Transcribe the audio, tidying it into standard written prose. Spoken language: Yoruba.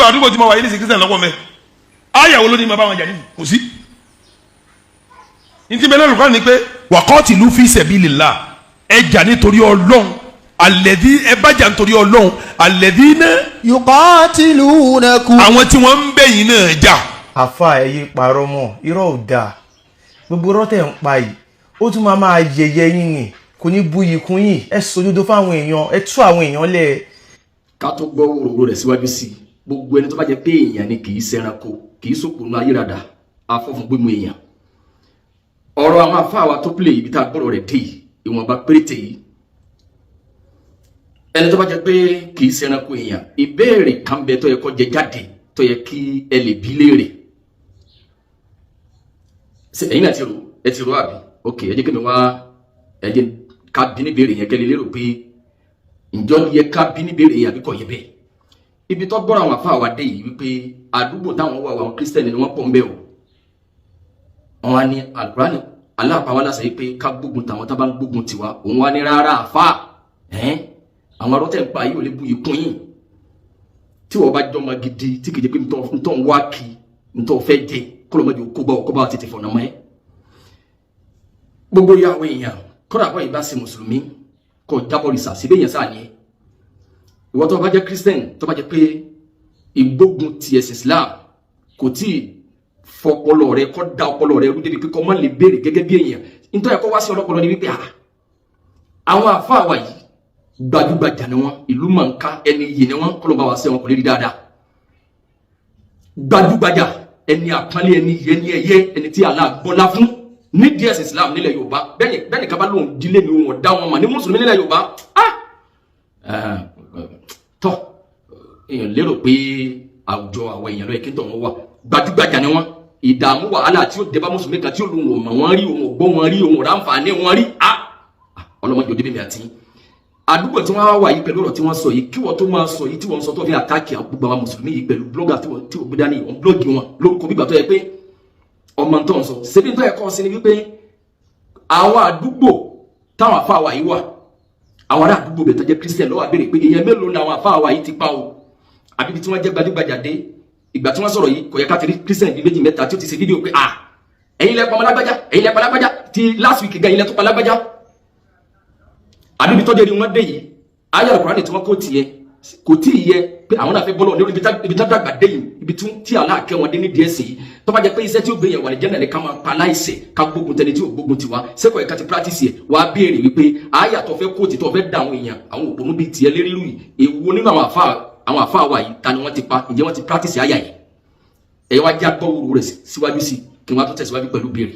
gbogbo àdúgbò tí mo wà yìí ní sí Christian lọ́pọ̀ mẹ́ ayàwó ló ní ma bá wọn jà ní kò sí ní ti bẹ́ẹ̀ lọ́rùkọ́ ni pé waqatilu fi sabilillah ẹ jà nítorí Ọlọ́run alẹ́dí ẹ bá jà nítorí Ọlọ́run alladhina yuqatilunakum àwọn tí wọ́n ń bẹ̀yìn náà jà. àfa ẹ̀yẹ parọ́ mọ́ irọ́ ò dáa gbogbo rọ́tẹ̀ ń pa yìí ó tún máa yẹ̀yẹ́ yín ni kò ní buyì kún yín ẹ sòdodo fáwọn èèyàn ẹ tú àwọn èèyàn lẹ̀. ká tó gbọ́ òróró rẹ̀ síwájú sí i gbogbo ẹni tó bá jẹ́ pé èèyàn ni kì í ṣẹranko kì í sòpònú ayérada afọ́fún gbẹ́mu èèyàn ọ̀rọ̀ àwọn afáà wa tó pìlẹ̀ ibi tá a gbọ́dọ̀ rẹ̀ dé yìí ìwọ̀nba péréte yìí ẹni tó bá jẹ́ pé kì í ṣẹranko èèyàn ìbéèrè kan bẹ tó yẹ kó jẹ jáde tó yẹ kí ẹ lè bí léèrè ṣe ẹ̀yin náà ẹ ti rò àbí ok ẹ jẹ́ kí mi wá ẹ jẹ́ ká bí ní béèrè yẹn kẹ́lẹ́ lérò pé ǹjọ́ yẹ ká bí ní béèrè yẹn àbí kò yẹ bẹ́ẹ̀ ibi tó gbọ́dọ̀ àwọn afáà wa dé yìí wípé àdúgbò táwọn wà àwọn kírísítẹ́nì ni wọ́n pọ̀ ń bẹ̀ o wọn wá ní àlùkùránì aláàpáwá láṣẹ yìí pé ká gbógun tàwọn tá bá ń gbógun tiwa òun wá ní rárá àfáà àwọn arọ́tẹ̀ ń pa yìí ò lè bu ikún yìí tí wọ́n bá jọmọ gidi tí kìí jẹ́ pé ntọ́ ń wá kí ntọ́ fẹ́ jẹ kọ́lọ́mọdé kó bá tètè fọ̀nà mọ́ ẹ. gbogbo ìyàwó èèyàn kọ́dà kọ́ ìbá ṣe mùsùlùmí kọ́ jábọ̀ rìsà síbẹ̀ yẹn sáà yẹn ìwọ tó bá jẹ́ christian tó bá jẹ́ pé ìgbógun ti ẹ̀sìn Islam kò tí ì fọpọlọ rẹ kọ́ da ọpọlọ rẹ rú débi pé kọ́ mọ́ lè béèrè gẹ́gẹ́ bí èèyàn nítorí ẹ̀kọ́ wá sí ọlọ́pọlọ ni wípé àwọn àfáà wa yìí gbajúgbajà ni wọn ìlú mọ̀nká ẹni yìí ni wọn kọlọ̀ bá wa sẹ́wọ̀n kò lè rí dáadáa gbajúgbajà ẹni àpọ́nlé ẹni yẹ ẹni ẹyẹ ẹni tí Allah gbọ́lá fún ní díẹ̀ sí Islam nílẹ̀ Yorùbá bẹ́ẹ̀ni kaba lóhùn dílé ni wọn dá wọn mà ní mùsùlùmí nílẹ̀ Yorùbá tọ́ èèyàn lérò pé àwùjọ àwọn èèyàn lọ́yẹ̀ kí n tọ̀ wọn wà gbajúgbajà ni wọn ìdààmú wàhálà tí ó dé bá mùsùlùmí kan tí ó lóhùn mọ̀ wọn rí òun gbọ́ wọn rí òun ráǹfààní wọn rí ọlọ́mọdé òde bíbí àti àdúgbò tí wọ́n wà yìí pẹ̀lú ọ̀rọ̀ tí wọ́n sọ yìí kí wọ́n tó máa sọ yìí tí wọ́n sọ tó fi àtàkì gbogbo àwọn mùsùlùmí yìí pẹ̀lú blọ́gà tí wọ́n gbé dání wọ́n blọ́gì wọn lórúkọ bíbà tó yẹ pé ọmọ tó ń sọ ṣebí tó yẹ kọ́ sí ni wípé àwọn àdúgbò táwọn àfáà wà yìí wà àwọn ará àdúgbò bẹ̀ tó jẹ́ Christian lọ́wọ́ àbẹ̀rẹ̀ pé èèyàn mélòó ni àwọn àfáà wà yìí ti pa o àbí tí wọ́n jẹ́ gbajúgbajà dé ìgbà tí wọ́n sọ̀rọ̀ yìí kò yẹ ká tẹ̀lé Christian bíi méjì mẹ́ta tí ó ti ṣe fídíò pé ẹ̀yin lẹ pa ọmọ lágbájá ẹ̀yin lẹ pa lágbájá ti last week gan ẹ̀yin lẹ tó pa lágbájá àbí ibi tó dé rí wọn dé yìí ayé Al-Qur'ani tí wọ́n kò tí ì yẹ pé àwọn náà fẹ́ bọ́lọ̀ ní ibi tó dàgbà dé yìí ibi tí Allah kẹ́ wọn dé ní díẹ̀ sí i tó bá jẹ́ pé iṣẹ́ tí ó gbé yẹn wà ní jẹ́nà ní ká máa pa láìsẹ̀ ká gbógun tẹni tí ò gbógun tiwa sẹ́kọ̀ ẹ̀ka ti practice yẹ wàá béèrè wípé ayé àtọ̀fẹ́ kóòtù tó fẹ́ da àwọn èèyàn àwọn òpònú bíi tiẹ̀ lérí lù yìí èwo nínú àwọn àfáà wa yìí ta ni wọ́n ti pa ǹjẹ́ wọ́n ti practice ayé yìí ẹ̀yẹ wá já gbọ́ wúru rẹ̀ síwájú sí kí wọ́n á tún tẹ̀síwájú pẹ̀lú béèrè.